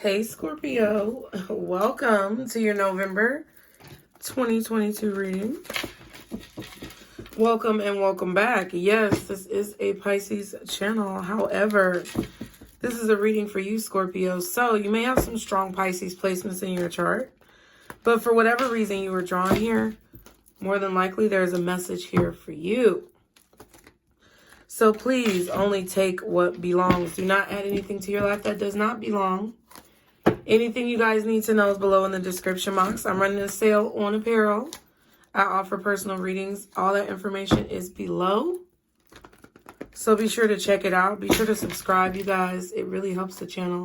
Hey Scorpio, welcome to your November 2022 reading. Welcome and welcome back. Yes, this is a Pisces channel. However, this is a reading for you, Scorpio. So you may have some strong Pisces placements in your chart, but for whatever reason you were drawn here, more than likely there's a message here for you. So please only take what belongs. Do not add anything to your life that does not belong. Anything you guys need to know is below in the description box. I'm running a sale on apparel. I offer personal readings. All that information is below. So be sure to check it out. Be sure to subscribe, you guys. It really helps the channel.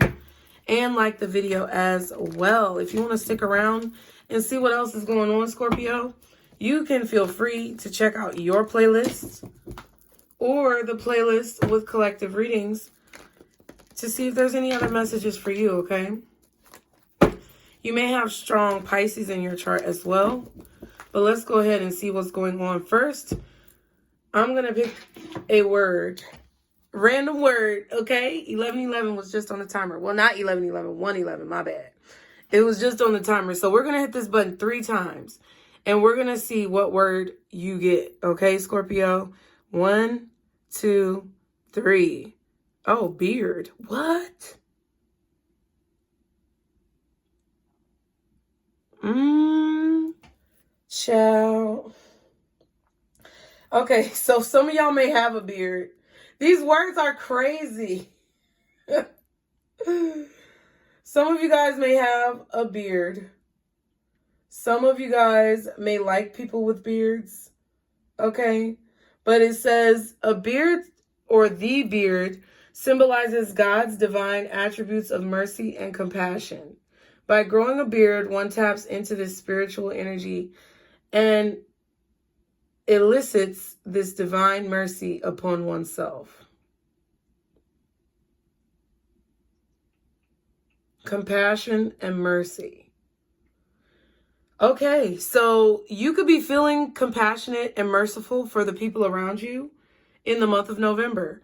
And like the video as well. If you want to stick around and see what else is going on, Scorpio, you can feel free to check out your playlist or the playlist with collective readings to see if there's any other messages for you, okay? You may have strong Pisces in your chart as well, but let's go ahead and see what's going on. First, I'm going to pick a word, random word, okay? 1111 was just on the timer. Well, not 1111, 111, my bad. It was just on the timer. So we're going to hit this button 3 times, and we're going to see what word you get, okay, Scorpio? 1, 2, 3. Oh, beard. What? Child. Okay, so some of y'all may have a beard. These words are crazy. Some of you guys may have a beard. Some of you guys may like people with beards. Okay? But it says a beard or the beard symbolizes God's divine attributes of mercy and compassion. By growing a beard, one taps into this spiritual energy and elicits this divine mercy upon oneself. Compassion and mercy. Okay, so you could be feeling compassionate and merciful for the people around you in the month of November.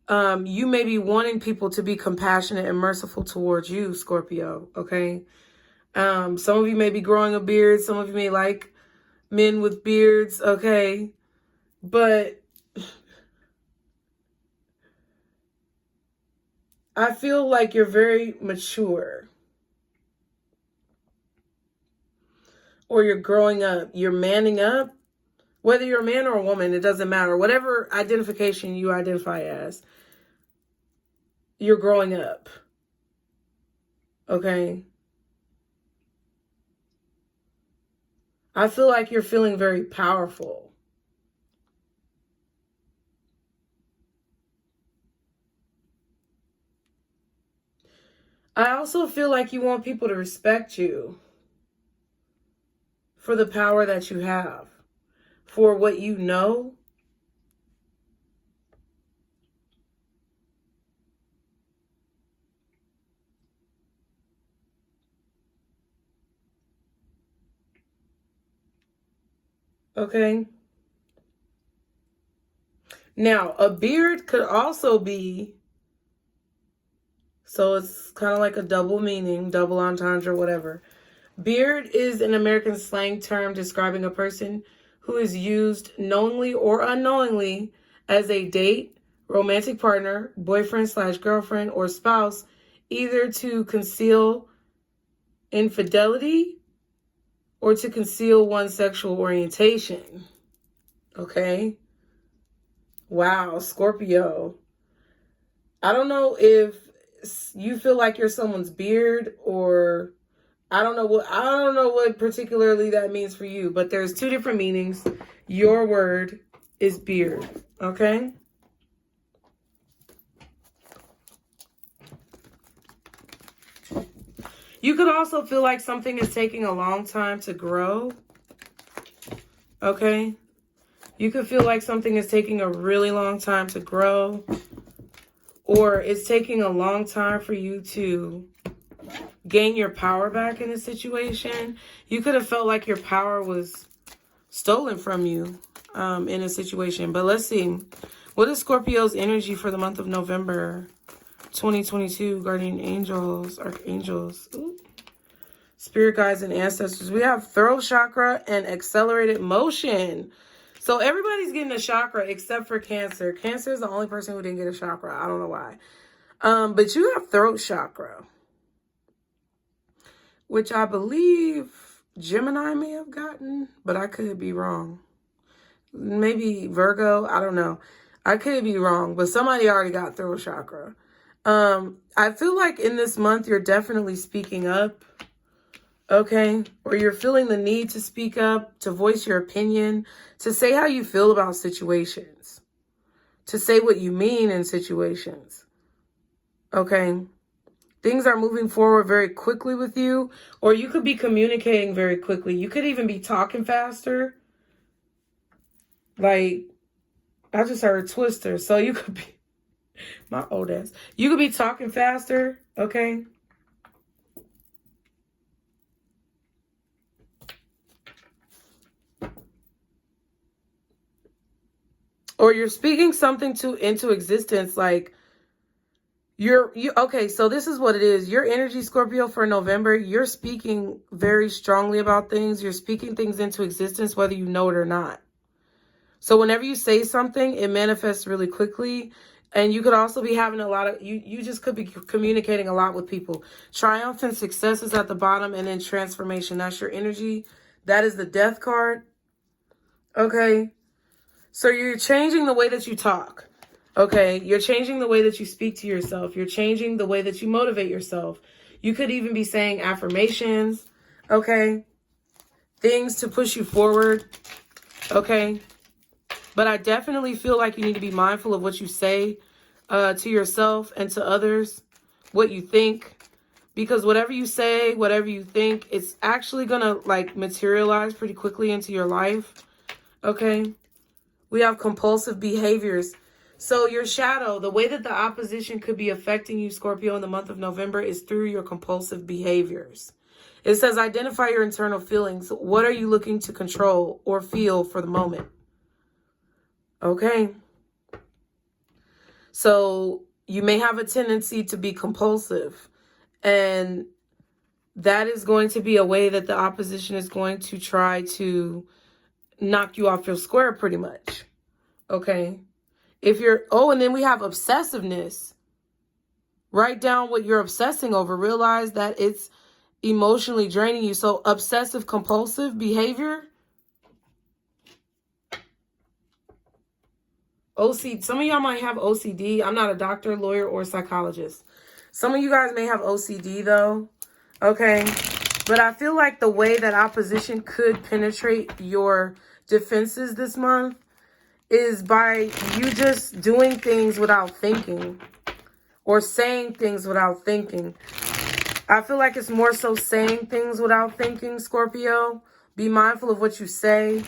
You may be wanting people to be compassionate and merciful towards you, Scorpio, okay? Some of you may be growing a beard. Some of you may like men with beards, okay? But I feel like you're very mature. Or you're growing up. You're manning up. Whether you're a man or a woman, it doesn't matter. Whatever identification you identify as, you're growing up. Okay? I feel like you're feeling very powerful. I also feel like you want people to respect you for the power that you have, for what you know. Okay? Now, a beard could also be, so it's kind of like a double meaning, double entendre, whatever. Beard is an American slang term describing a person who is used knowingly or unknowingly as a date, romantic partner, boyfriend/girlfriend, or spouse, either to conceal infidelity or to conceal one's sexual orientation. Okay? Wow, Scorpio. I don't know if you feel like you're someone's beard, or I don't know what particularly that means for you, but there's 2 different meanings. Your word is beard, okay? You could also feel like something is taking a long time to grow, okay? You could feel like something is taking a really long time to grow, or it's taking a long time for you to gain your power back in a situation. You could have felt like your power was stolen from you in a situation. But let's see. What is Scorpio's energy for the month of November? 2022, guardian angels, archangels, ooh, spirit guides and ancestors. We have throat chakra and accelerated motion. So everybody's getting a chakra except for Cancer. Cancer is the only person who didn't get a chakra. I don't know why. But you have throat chakra, which I believe Gemini may have gotten, but I could be wrong. Maybe Virgo, I don't know. I could be wrong, but somebody already got throat chakra. I feel like in this month, you're definitely speaking up, okay? Or you're feeling the need to speak up, to voice your opinion, to say how you feel about situations, to say what you mean in situations, okay? Things are moving forward very quickly with you, or you could be communicating very quickly. You could even be talking faster. Like, I just heard Twister, so you could be, my old ass. You could be talking faster, okay? Or you're speaking something into existence, like, okay, so this is what it is. Your energy, Scorpio, for November, you're speaking very strongly about things. You're speaking things into existence, whether you know it or not. So whenever you say something, it manifests really quickly. And you could also be having a lot of, you just could be communicating a lot with people. Triumph and success is at the bottom, and then transformation. That's your energy. That is the death card. Okay. So you're changing the way that you talk. Okay, you're changing the way that you speak to yourself. You're changing the way that you motivate yourself. You could even be saying affirmations, okay? Things to push you forward, okay? But I definitely feel like you need to be mindful of what you say to yourself and to others, what you think. Because whatever you say, whatever you think, it's actually going to like materialize pretty quickly into your life, okay? We have compulsive behaviors. So your shadow, the way that the opposition could be affecting you, Scorpio, in the month of November is through your compulsive behaviors. It says, identify your internal feelings. What are you looking to control or feel for the moment? Okay. So you may have a tendency to be compulsive. And that is going to be a way that the opposition is going to try to knock you off your square pretty much. Okay. If you're, oh, and then we have obsessiveness. Write down what you're obsessing over. Realize that it's emotionally draining you. So obsessive compulsive behavior. OCD. Some of y'all might have OCD. I'm not a doctor, lawyer, or psychologist. Some of you guys may have OCD though. Okay. But I feel like the way that opposition could penetrate your defenses this month is by you just doing things without thinking or saying things without thinking. I feel like it's more so saying things without thinking, Scorpio. Be mindful of what you say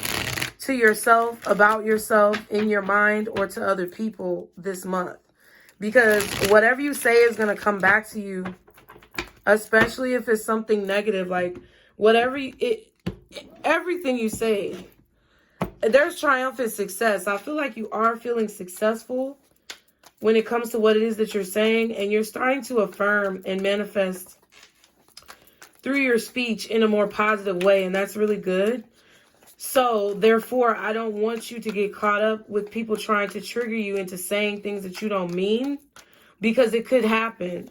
to yourself, about yourself, in your mind, or to other people this month. Because whatever you say is going to come back to you, especially if it's something negative, like whatever, everything you say. There's triumphant success. I feel like you are feeling successful when it comes to what it is that you're saying. And you're starting to affirm and manifest through your speech in a more positive way. And that's really good. So, therefore, I don't want you to get caught up with people trying to trigger you into saying things that you don't mean. Because it could happen.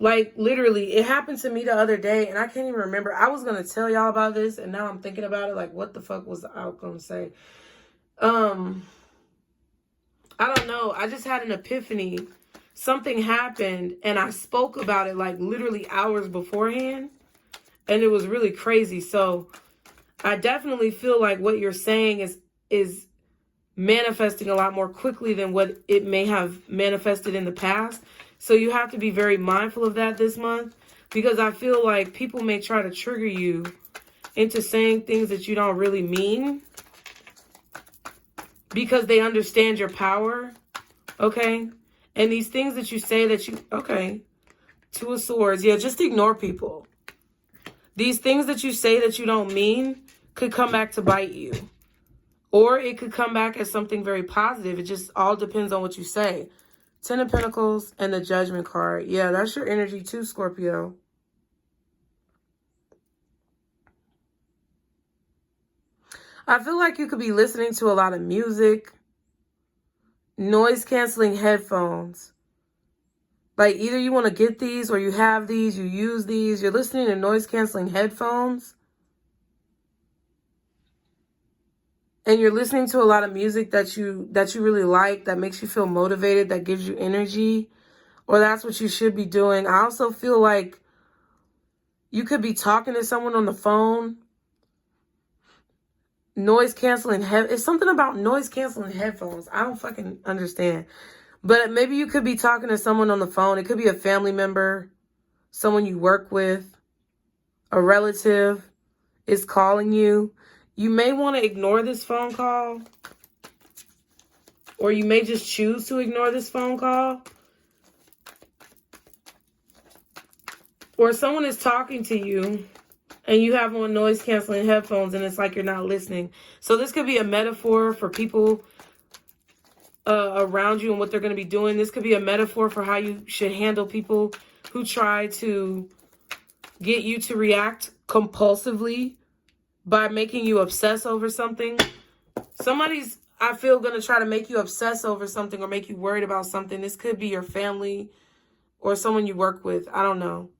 Like, literally, it happened to me the other day, and I can't even remember. I was going to tell y'all about this, and now I'm thinking about it, like, what the fuck was I going to say? I don't know. I just had an epiphany. Something happened, and I spoke about it, like, literally hours beforehand, and it was really crazy. So, I definitely feel like what you're saying is manifesting a lot more quickly than what it may have manifested in the past. So you have to be very mindful of that this month, because I feel like people may try to trigger you into saying things that you don't really mean because they understand your power, okay? And these things that you say that you, okay, Two of Swords. Yeah, just ignore people. These things that you say that you don't mean could come back to bite you. Or it could come back as something very positive. It just all depends on what you say. Ten of Pentacles and the Judgment card. Yeah, that's your energy too, Scorpio. I feel like you could be listening to a lot of music, noise-canceling headphones. Like, either you want to get these or you have these, you use these. You're listening to noise-canceling headphones. And you're listening to a lot of music that you really like, that makes you feel motivated, that gives you energy. Or that's what you should be doing. I also feel like you could be talking to someone on the phone. Noise-canceling it's something about noise-canceling headphones. I don't fucking understand. But maybe you could be talking to someone on the phone. It could be a family member, someone you work with, a relative is calling you. You may want to ignore this phone call, or you may just choose to ignore this phone call. Or someone is talking to you and you have on noise-canceling headphones and it's like you're not listening. So this could be a metaphor for people around you and what they're going to be doing. This could be a metaphor for how you should handle people who try to get you to react compulsively by making you obsess over something. Somebody's, I feel, going to try to make you obsess over something or make you worried about something. This could be your family or someone you work with. I don't know.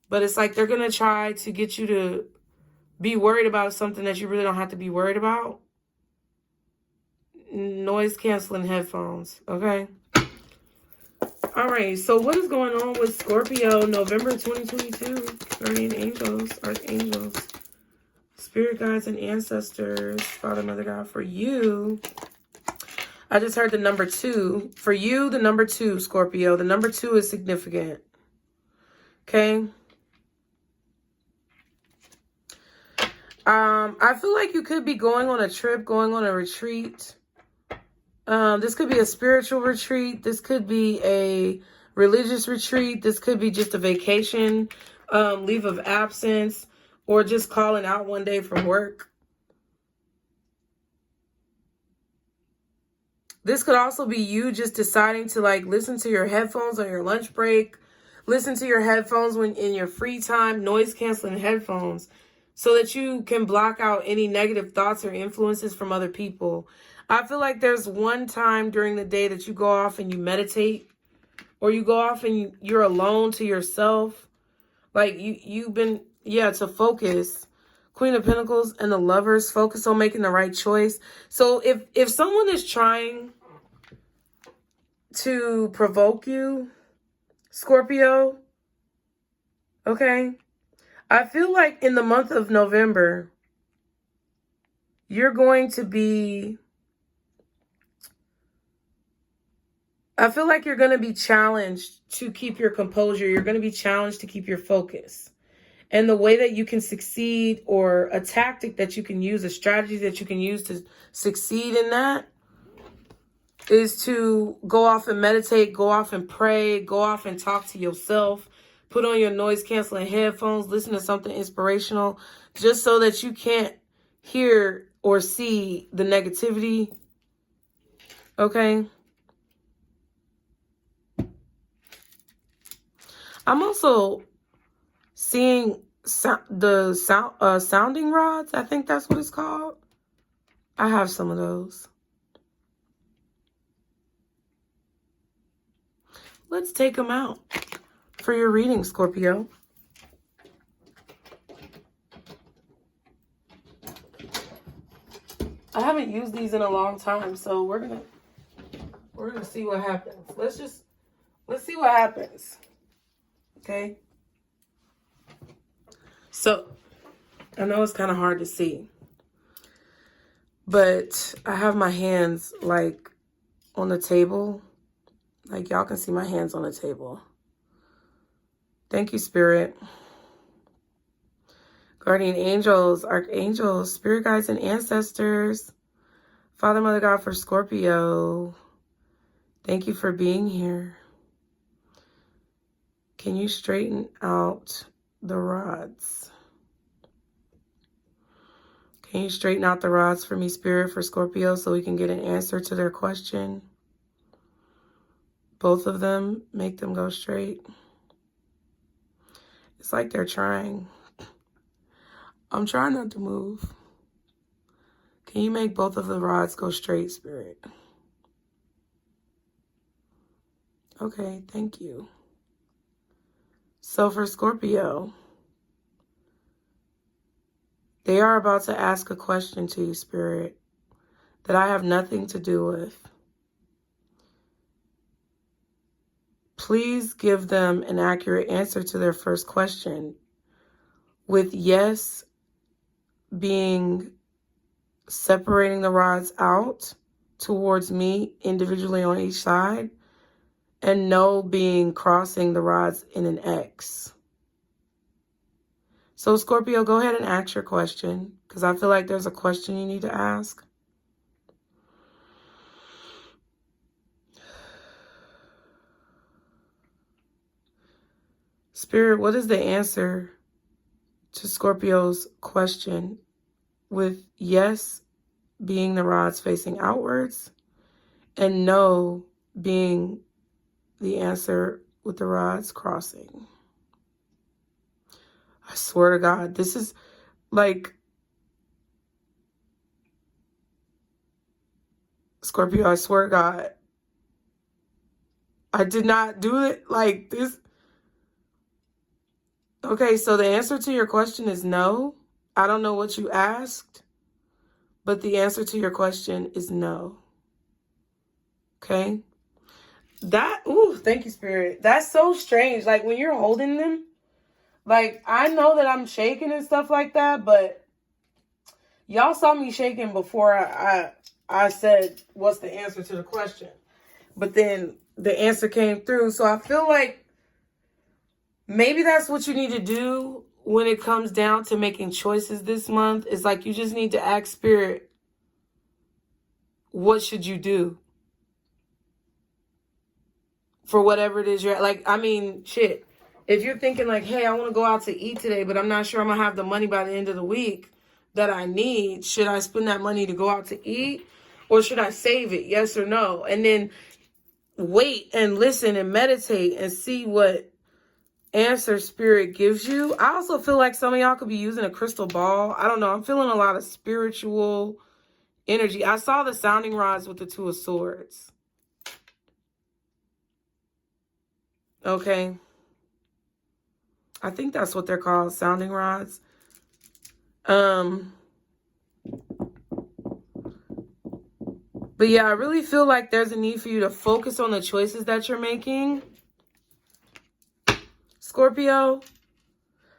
But it's like they're going to try to get you to be worried about something that you really don't have to be worried about. Noise-canceling headphones, okay? All right, so what is going on with Scorpio, November 2022? Guardian angels, archangels, spirit guides, and ancestors, Father, Mother, God, for you. I just heard the number 2. For you, the number 2, Scorpio. The number 2 is significant, okay? I feel like you could be going on a trip, going on a retreat. This could be a spiritual retreat. This could be a religious retreat. This could be just a vacation, leave of absence, or just calling out one day from work. This could also be you just deciding to like listen to your headphones on your lunch break. Listen to your headphones when in your free time, noise canceling headphones, so that you can block out any negative thoughts or influences from other people. I feel like there's one time during the day that you go off and you meditate, or you go off and you're alone to yourself. Like you've been, to focus. Queen of Pentacles and the Lovers, focus on making the right choice. So if someone is trying to provoke you, Scorpio, okay, I feel like in the month of November, you're going to be, I feel like you're going to be challenged to keep your composure. You're going to be challenged to keep your focus. And the way that you can succeed, or a tactic that you can use, a strategy that you can use to succeed in that, is to go off and meditate, go off and pray, go off and talk to yourself, put on your noise canceling headphones, listen to something inspirational, just so that you can't hear or see the negativity. Okay? I'm also seeing sounding rods. I think that's what it's called. I have some of those. Let's take them out for your reading, Scorpio. I haven't used these in a long time, so we're gonna see what happens. Let's see what happens. Okay? So, I know it's kind of hard to see, but I have my hands like on the table. Like y'all can see my hands on the table. Thank you, Spirit. Guardian angels, archangels, spirit guides, and ancestors. Father, Mother, God, for Scorpio. Thank you for being here. Can you straighten out the rods? Can you straighten out the rods for me, Spirit, for Scorpio, so we can get an answer to their question? Both of them, make them go straight. It's like they're trying. I'm trying not to move. Can you make both of the rods go straight, Spirit? Okay, thank you. So for Scorpio, they are about to ask a question to you, Spirit, that I have nothing to do with. Please give them an accurate answer to their first question, with yes being separating the rods out towards me individually on each side, and no being crossing the rods in an X. So Scorpio, go ahead and ask your question, because I feel like there's a question you need to ask. Spirit, what is the answer to Scorpio's question, with yes being the rods facing outwards and no being the answer with the rods crossing? I swear to God, this is like, Scorpio, I swear to God, I did not do it like this. Okay, so the answer to your question is no. I don't know what you asked, but the answer to your question is no. Okay? Thank you, Spirit. That's so strange. Like, when you're holding them, like, I know that I'm shaking and stuff like that, but y'all saw me shaking before I said, what's the answer to the question? But then the answer came through. So I feel like maybe that's what you need to do when it comes down to making choices this month. It's like you just need to ask Spirit, what should you do? For whatever it is you're like, I mean, shit. If you're thinking like, hey, I want to go out to eat today, but I'm not sure I'm going to have the money by the end of the week that I need, should I spend that money to go out to eat, or should I save it? Yes or no? And then wait and listen and meditate and see what answer Spirit gives you. I also feel like some of y'all could be using a crystal ball. I don't know. I'm feeling a lot of spiritual energy. I saw the sounding rods with the Two of Swords. Okay. I think that's what they're called, sounding rods. But yeah, I really feel like there's a need for you to focus on the choices that you're making. Scorpio,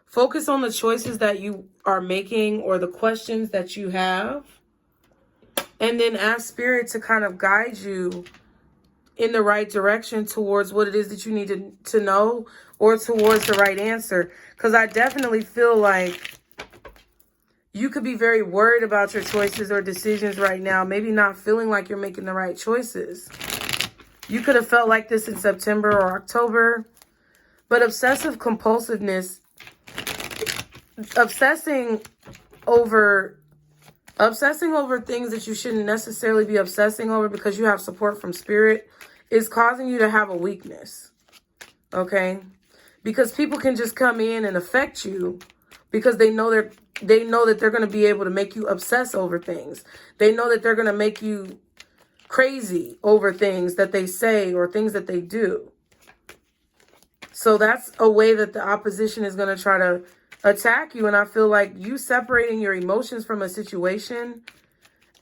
focus on the choices that you are making or the questions that you have. And then ask Spirit to kind of guide you in the right direction towards what it is that you need to know, or towards the right answer. Because I definitely feel like you could be very worried about your choices or decisions right now. Maybe not feeling like you're making the right choices. You could have felt like this in September or October. But obsessive compulsiveness, obsessing over things that you shouldn't necessarily be obsessing over because you have support from Spirit, is causing you to have a weakness. Okay? Because people can just come in and affect you because they know that they're going to be able to make you obsess over things. They know that they're going to make you crazy over things that they say or things that they do. So that's a way that the opposition is going to try to attack you. And I feel like you separating your emotions from a situation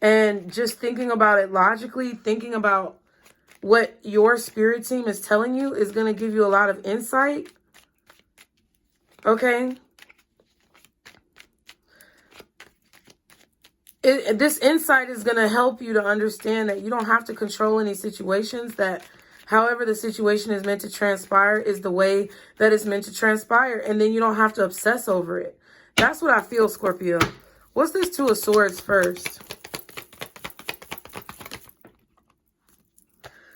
and just thinking about it logically, thinking about what your spirit team is telling you, is going to give you a lot of insight. Okay? This insight is going to help you to understand that you don't have to control any situations, that however the situation is meant to transpire is the way that it's meant to transpire. And then you don't have to obsess over it. That's what I feel, Scorpio. What's this Two of Swords first?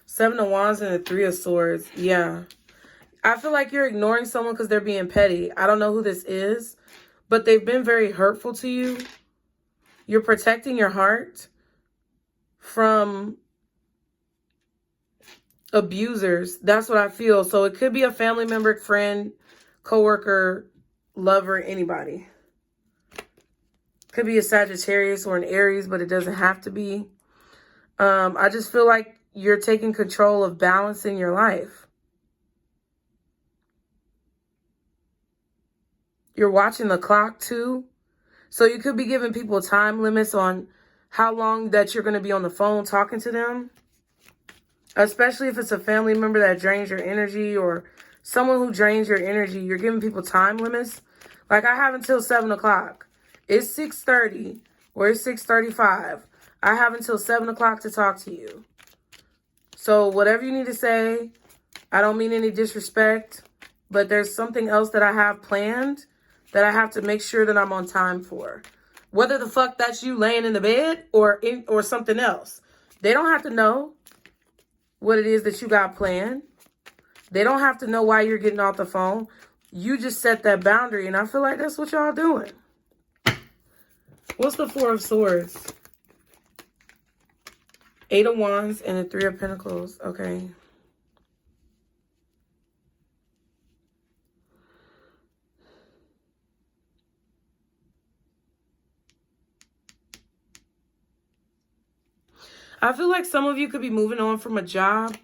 Seven of Wands and the Three of Swords. Yeah. I feel like you're ignoring someone because they're being petty. I don't know who this is, but they've been very hurtful to you. You're protecting your heart from abusers. That's what I feel. So it could be a family member, friend, coworker, lover, anybody. Could be a Sagittarius or an Aries, but it doesn't have to be. I just feel like you're taking control of balancing your life. You're watching the clock too. So you could be giving people time limits on how long that you're going to be on the phone talking to them. Especially if it's a family member that drains your energy or someone who drains your energy. You're giving people time limits. Like I have until 7 o'clock. It's 6:30 or it's 6:35. I have until 7 o'clock to talk to you. So whatever you need to say, I don't mean any disrespect, but there's something else that I have planned that I have to make sure that I'm on time for. Whether the fuck that's you laying in the bed or something else. They don't have to know what it is that you got planned. They don't have to know why you're getting off the phone. You just set that boundary, and I feel like that's what y'all doing. What's the Four of Swords? 8 of Wands and the 3 of Pentacles. Okay. I feel like some of you could be moving on from a job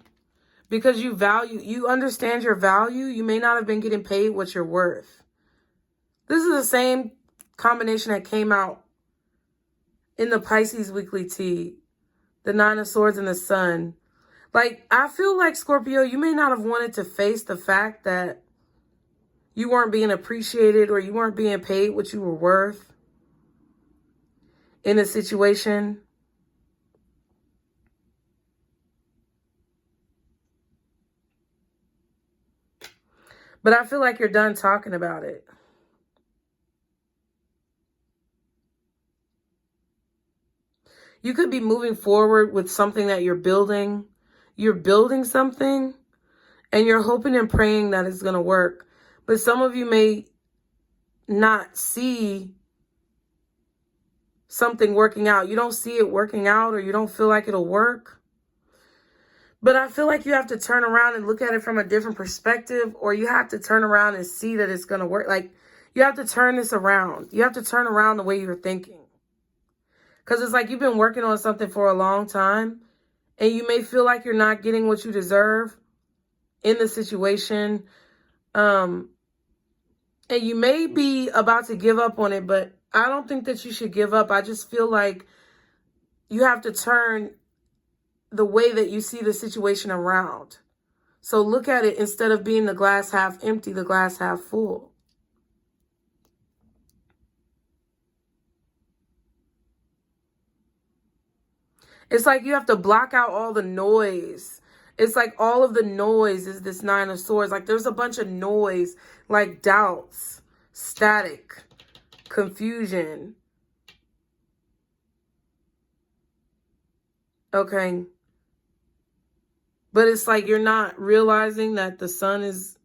because you understand your value. You may not have been getting paid what you're worth. This is the same combination that came out in the Pisces weekly tea. The 9 of Swords and the Sun. Like, I feel like, Scorpio, you may not have wanted to face the fact that you weren't being appreciated or you weren't being paid what you were worth in a situation. But I feel like you're done talking about it. You could be moving forward with something that you're building. You're building something and you're hoping and praying that it's going to work. But some of you may not see something working out. You don't see it working out or you don't feel like it'll work. But I feel like you have to turn around and look at it from a different perspective, or you have to turn around and see that it's going to work. Like, you have to turn this around. You have to turn around the way you're thinking. Because it's like you've been working on something for a long time and you may feel like you're not getting what you deserve in the situation. And you may be about to give up on it, but I don't think that you should give up. I just feel like you have to turn the way that you see the situation around. So look at it instead of being the glass half empty, the glass half full. It's like you have to block out all the noise. It's like all of the noise is this 9 of Swords. Like there's a bunch of noise, like doubts, static, confusion. Okay. But it's like you're not realizing that the sun is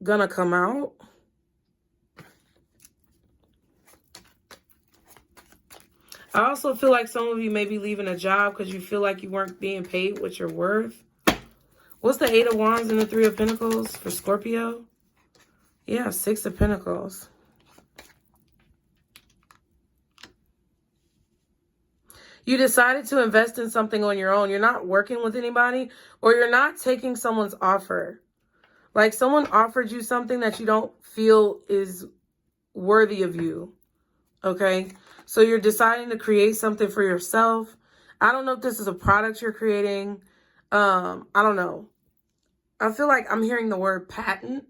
gonna come out. I also feel like some of you may be leaving a job because you feel like you weren't being paid what you're worth. What's the 8 of Wands and the 3 of Pentacles for Scorpio? Yeah, 6 of Pentacles. You decided to invest in something on your own. You're not working with anybody, or you're not taking someone's offer. Like someone offered you something that you don't feel is worthy of you. Okay? So you're deciding to create something for yourself. I don't know if this is a product you're creating. I don't know. I feel like I'm hearing the word patent.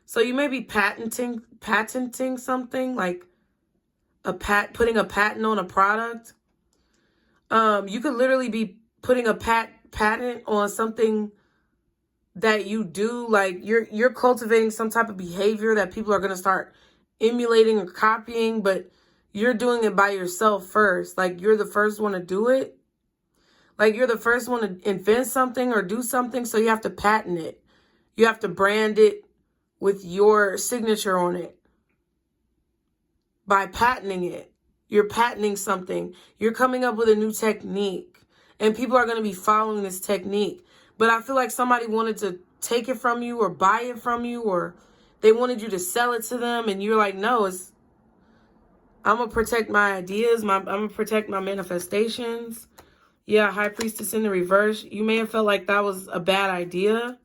So you may be patenting something, like putting a patent on a product. You could literally be putting a patent on something that you do. Like you're cultivating some type of behavior that people are going to start emulating or copying, but you're doing it by yourself first. Like you're the first one to do it. Like you're the first one to invent something or do something. So you have to patent it. You have to brand it with your signature on it. By patenting it, you're patenting something. You're coming up with a new technique. and people are going to be following this technique. But I feel like somebody wanted to take it from you or buy it from you, or they wanted you to sell it to them, and you're like, no, I'm going to protect my ideas. I'm going to protect my manifestations. Yeah, High Priestess in the reverse. You may have felt like that was a bad idea.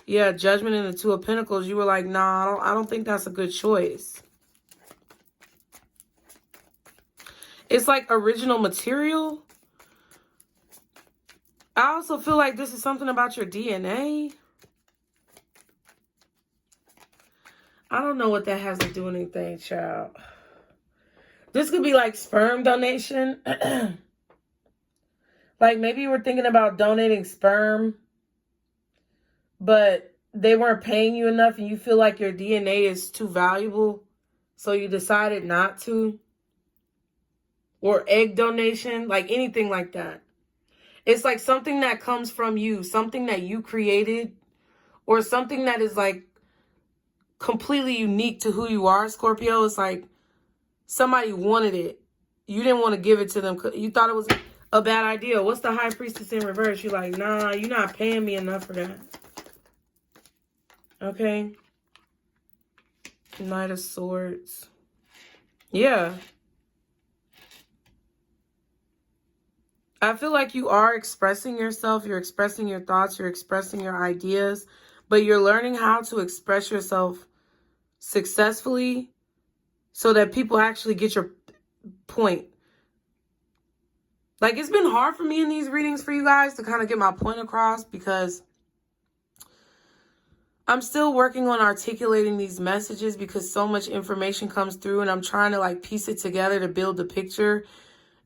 Yeah, Judgment in the Two of Pentacles. You were like, nah, I don't think that's a good choice. It's like original material. I also feel like this is something about your DNA. I don't know what that has to do with anything, child. This could be like sperm donation. Like maybe you were thinking about donating sperm, but they weren't paying you enough and you feel like your DNA is too valuable, so you decided not to. Or egg donation, like anything like that. It's like something that comes from you, something that you created, or something that is like completely unique to who you are, Scorpio. It's like somebody wanted it. You didn't want to give it to them. You thought it was a bad idea. What's the High Priestess in reverse? You're like, nah, you're not paying me enough for that. Okay. Knight of Swords. Yeah. I feel like you are expressing yourself. You're expressing your thoughts. You're expressing your ideas. But you're learning how to express yourself successfully so that people actually get your point. Like, it's been hard for me in these readings for you guys to kind of get my point across because I'm still working on articulating these messages because so much information comes through and I'm trying to like piece it together to build the picture.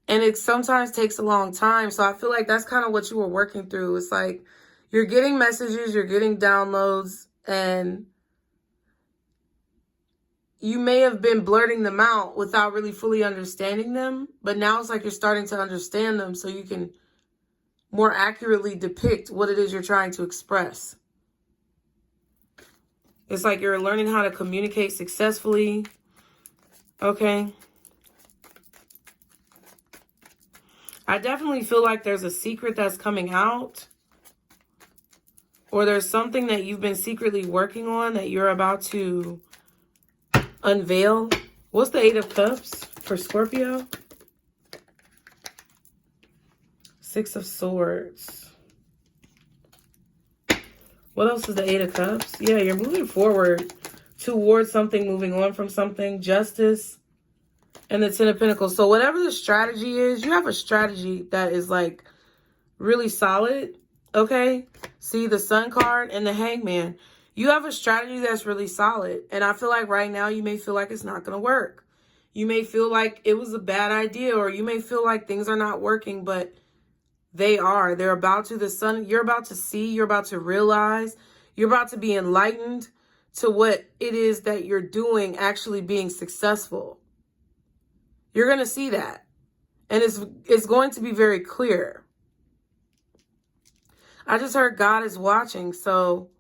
And it sometimes takes a long time. So I feel like that's kind of what you were working through. It's like you're getting messages, you're getting downloads, and you may have been blurting them out without really fully understanding them. But now it's like you're starting to understand them so you can more accurately depict what it is you're trying to express. It's like you're learning how to communicate successfully. Okay. I definitely feel like there's a secret that's coming out. Or there's something that you've been secretly working on that you're about to unveil. What's the Eight of Cups for Scorpio? Six of Swords. What else is the Eight of Cups? Yeah, you're moving forward towards something, moving on from something. Justice. And the Ten of Pentacles. So whatever the strategy is, you have a strategy that is like really solid. Okay. See the Sun card and the Hangman. You have a strategy that's really solid. And I feel like right now you may feel like it's not going to work. You may feel like it was a bad idea, or you may feel like things are not working, but they are. They're about to. The sun, you're about to see, you're about to realize, you're about to be enlightened to what it is that you're doing actually being successful. You're going to see that. And it's going to be very clear. I just heard God is watching. So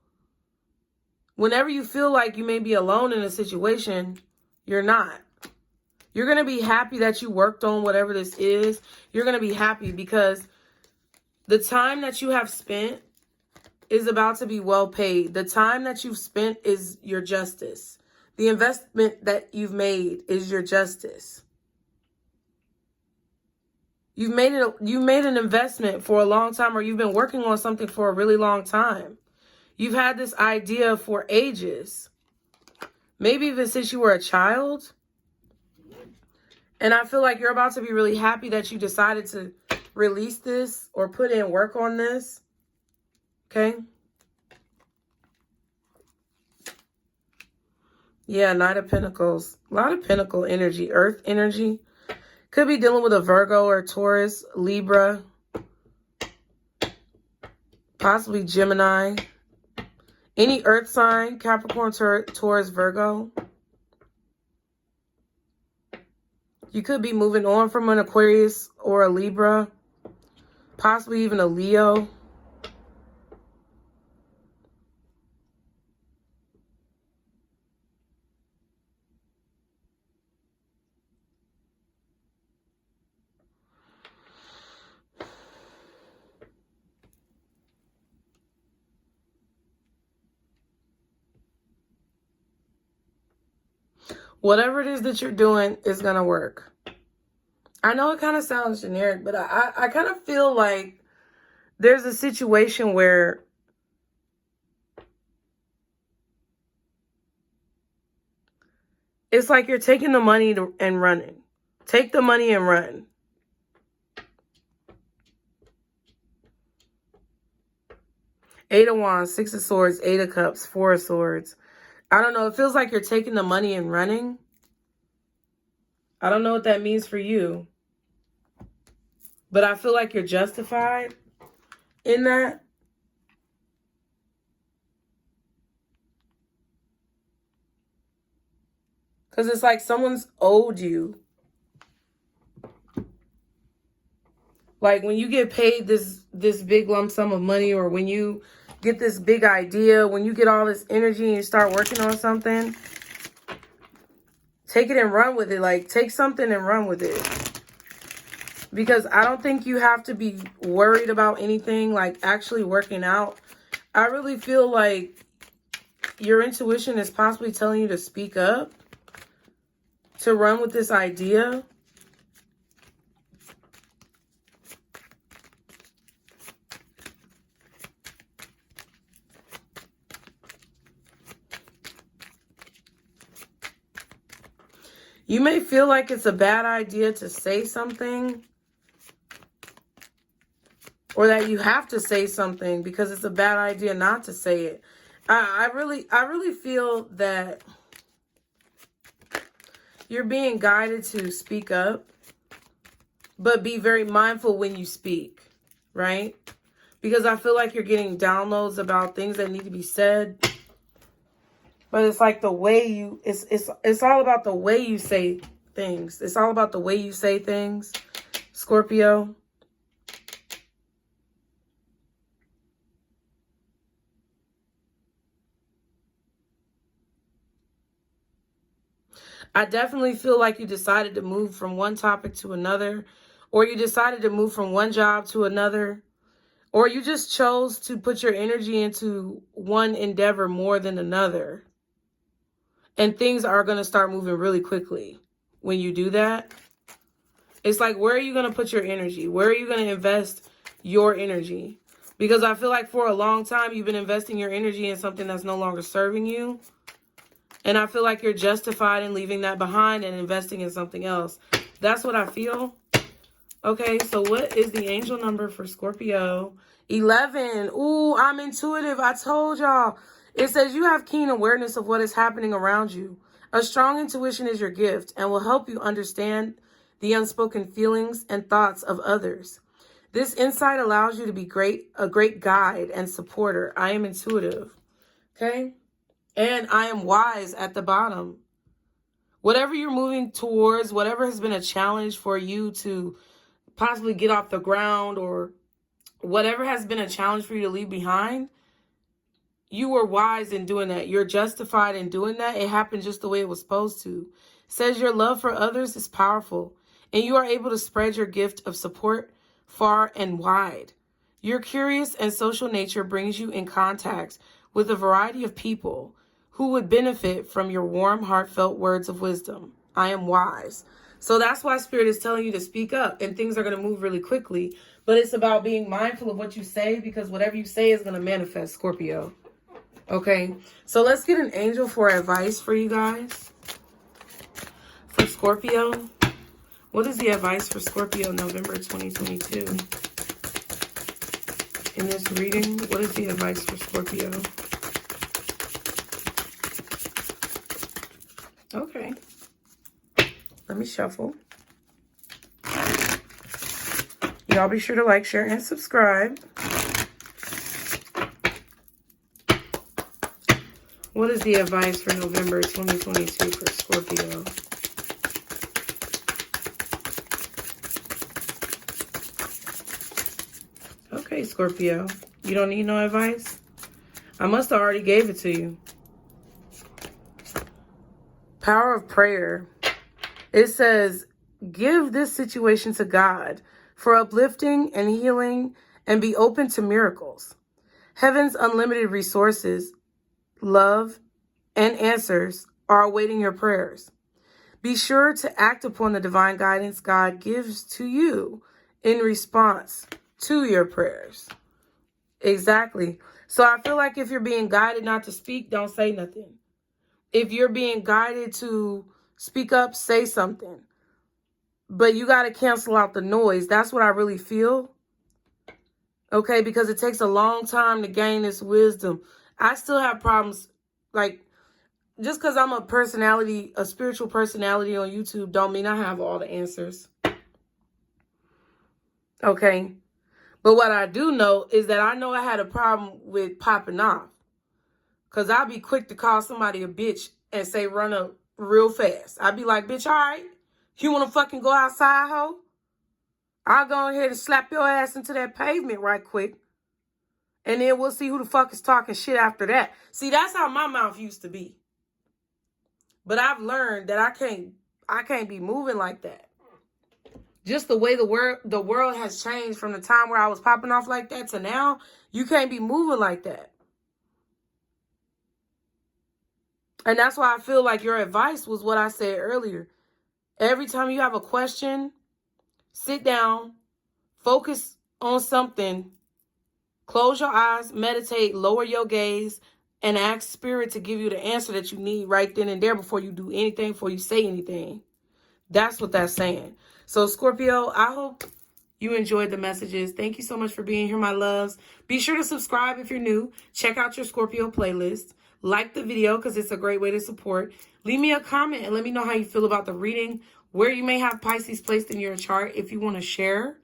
whenever you feel like you may be alone in a situation, you're not. You're going to be happy that you worked on whatever this is. You're going to be happy because the time that you have spent is about to be well paid. The time that you've spent is your justice. The investment that you've made is your justice. You made an investment for a long time, or you've been working on something for a really long time. You've had this idea for ages. Maybe even since you were a child. And I feel like you're about to be really happy that you decided to release this or put in work on this. Okay? Yeah, Knight of Pentacles. A lot of Pentacle energy, Earth energy. Could be dealing with a Virgo or Taurus, Libra, possibly Gemini. Any earth sign, Capricorn, Taurus, Virgo. You could be moving on from an Aquarius or a Libra, possibly even a Leo. Whatever it is that you're doing is going to work. I know it kind of sounds generic, but I kind of feel like there's a situation where it's like you're taking the money and running. Take the money and run. Eight of Wands, Six of Swords, Eight of Cups, Four of Swords. I don't know. It feels like you're taking the money and running. I don't know what that means for you. But I feel like you're justified in that. Because it's like someone's owed you. Like when you get paid this big lump sum of money, or when you get this big idea, when you get all this energy and you start working on something, take it and run with it. Like take something and run with it. Because I don't think you have to be worried about anything like actually working out. I really feel like your intuition is possibly telling you to speak up, to run with this idea. You may feel like it's a bad idea to say something, or that you have to say something because it's a bad idea not to say it. I really feel that you're being guided to speak up, but be very mindful when you speak, right? Because I feel like you're getting downloads about things that need to be said. But it's like the way you, it's all about the way you say things. It's all about the way you say things, Scorpio. I definitely feel like you decided to move from one topic to another, or you decided to move from one job to another, or you just chose to put your energy into one endeavor more than another. And things are going to start moving really quickly when you do that. It's like, where are you going to put your energy? Where are you going to invest your energy? Because I feel like for a long time, you've been investing your energy in something that's no longer serving you. And I feel like you're justified in leaving that behind and investing in something else. That's what I feel. Okay, so what is the angel number for Scorpio? 11. Ooh, I'm intuitive. I told y'all. It says you have keen awareness of what is happening around you. A strong intuition is your gift and will help you understand the unspoken feelings and thoughts of others. This insight allows you to be a great guide and supporter. I am intuitive. Okay? And I am wise at the bottom. Whatever you're moving towards, whatever has been a challenge for you to possibly get off the ground, or whatever has been a challenge for you to leave behind, you were wise in doing that. You're justified in doing that. It happened just the way it was supposed to. It says your love for others is powerful, and you are able to spread your gift of support far and wide. Your curious and social nature brings you in contact with a variety of people who would benefit from your warm, heartfelt words of wisdom. I am wise. So that's why Spirit is telling you to speak up, and things are going to move really quickly. But it's about being mindful of what you say, because whatever you say is going to manifest, Scorpio. Okay, so let's get an angel for advice for you guys. For Scorpio, what is the advice for Scorpio November 2022? In this reading, what is the advice for Scorpio? Okay, let me shuffle. Y'all be sure to like, share, and subscribe. What is the advice for November 2022 for Scorpio? Okay, Scorpio. You don't need no advice? I must have already gave it to you. Power of prayer. It says, give this situation to God for uplifting and healing, and be open to miracles. Heaven's unlimited resources, love, and answers are awaiting your prayers. Be sure to act upon the divine guidance God gives to you in response to your prayers. Exactly. So I feel like if you're being guided not to speak, don't say nothing. If you're being guided to speak up, say something. But you got to cancel out the noise. That's what I really feel. Okay, because it takes a long time to gain this wisdom. I still have problems. Like, just because I'm a spiritual personality on YouTube, don't mean I have all the answers. Okay. But what I do know is that I know I had a problem with popping off. Because I'll be quick to call somebody a bitch and say run up real fast. I'd be like, bitch, all right. You want to fucking go outside, ho? I'll go ahead and slap your ass into that pavement right quick. And then we'll see who the fuck is talking shit after that. See, that's how my mouth used to be. But I've learned that I can't be moving like that. Just the way the world has changed from the time where I was popping off like that to now, you can't be moving like that. And that's why I feel like your advice was what I said earlier. Every time you have a question, sit down, focus on something, close your eyes, meditate, lower your gaze, and ask Spirit to give you the answer that you need right then and there before you do anything, before you say anything. That's what that's saying. So, Scorpio, I hope you enjoyed the messages. Thank you so much for being here, my loves. Be sure to subscribe if you're new. Check out your Scorpio playlist. Like the video because it's a great way to support. Leave me a comment and let me know how you feel about the reading, where you may have Pisces placed in your chart if you want to share.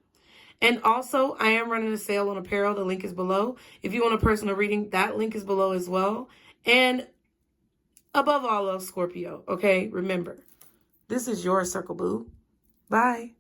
And also, I am running a sale on apparel. The link is below. If you want a personal reading, that link is below as well. And above all else, Scorpio, okay, remember, this is your circle, boo. Bye.